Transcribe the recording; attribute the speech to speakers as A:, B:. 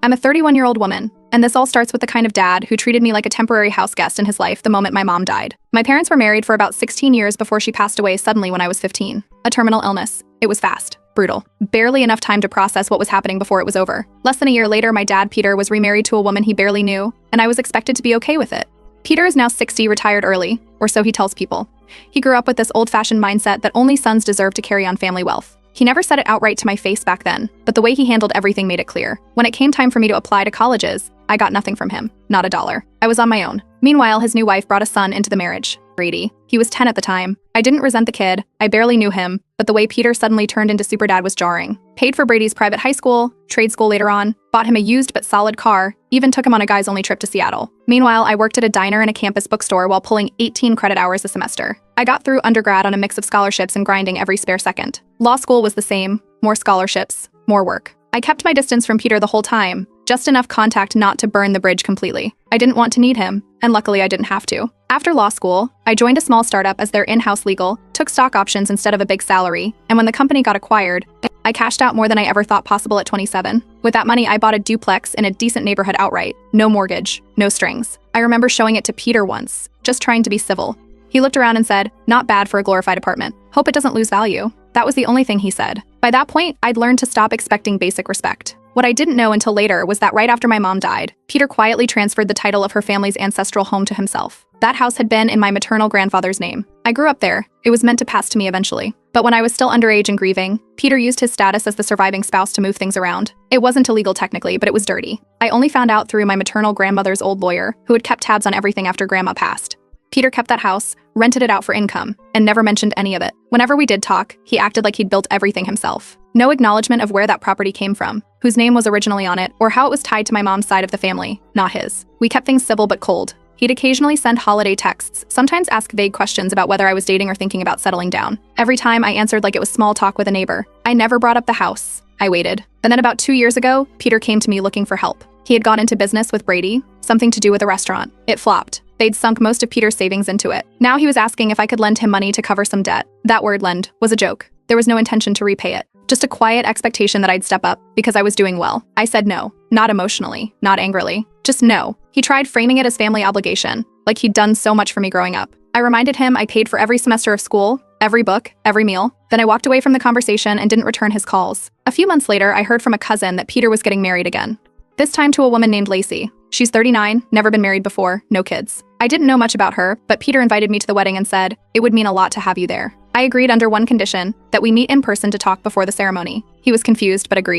A: I'm a 31-year-old woman, and this all starts with the kind of dad who treated me like a temporary house guest in his life the moment my mom died. My parents were married for about 16 years before she passed away suddenly when I was 15. A terminal illness. It was fast. Brutal. Barely enough time to process what was happening before it was over. Less than a year later, my dad, Peter, was remarried to a woman he barely knew, and I was expected to be okay with it. Peter is now 60, retired early, or so he tells people. He grew up with this old-fashioned mindset that only sons deserve to carry on family wealth. He never said it outright to my face back then, but the way he handled everything made it clear. When it came time for me to apply to colleges, I got nothing from him, not a dollar. I was on my own. Meanwhile, his new wife brought a son into the marriage, Brady. He was 10 at the time. I didn't resent the kid, I barely knew him, but the way Peter suddenly turned into super dad was jarring. Paid for Brady's private high school, trade school later on, bought him a used but solid car, even took him on a guys only trip to Seattle. Meanwhile, I worked at a diner and a campus bookstore while pulling 18 credit hours a semester. I got through undergrad on a mix of scholarships and grinding every spare second. Law school was the same, more scholarships, more work. I kept my distance from Peter the whole time, just enough contact not to burn the bridge completely. I didn't want to need him, and luckily I didn't have to. After law school, I joined a small startup as their in-house legal, took stock options instead of a big salary, and when the company got acquired, I cashed out more than I ever thought possible at 27. With that money, I bought a duplex in a decent neighborhood outright. No mortgage, no strings. I remember showing it to Peter once, just trying to be civil. He looked around and said, "Not bad for a glorified apartment. Hope it doesn't lose value." That was the only thing he said. By that point, I'd learned to stop expecting basic respect. What I didn't know until later was that right after my mom died, Peter quietly transferred the title of her family's ancestral home to himself. That house had been in my maternal grandfather's name. I grew up there. It was meant to pass to me eventually. But when I was still underage and grieving, Peter used his status as the surviving spouse to move things around. It wasn't illegal technically, but it was dirty. I only found out through my maternal grandmother's old lawyer, who had kept tabs on everything after grandma passed. Peter kept that house, rented it out for income, and never mentioned any of it. Whenever we did talk, he acted like he'd built everything himself. No acknowledgement of where that property came from, whose name was originally on it, or how it was tied to my mom's side of the family, not his. We kept things civil but cold. He'd occasionally send holiday texts, sometimes ask vague questions about whether I was dating or thinking about settling down. Every time I answered like it was small talk with a neighbor. I never brought up the house. I waited. And then about 2 years ago, Peter came to me looking for help. He had gone into business with Brady, something to do with a restaurant. It flopped. They'd sunk most of Peter's savings into it. Now he was asking if I could lend him money to cover some debt. That word, lend, was a joke. There was no intention to repay it. Just a quiet expectation that I'd step up because I was doing well. I said no. Not emotionally, not angrily. Just no. He tried framing it as family obligation, like he'd done so much for me growing up. I reminded him I paid for every semester of school, every book, every meal. Then I walked away from the conversation and didn't return his calls. A few months later, I heard from a cousin that Peter was getting married again. This time to a woman named Lacey. She's 39, never been married before, no kids. I didn't know much about her, but Peter invited me to the wedding and said, "It would mean a lot to have you there." I agreed under one condition, that we meet in person to talk before the ceremony. He was confused but agreed.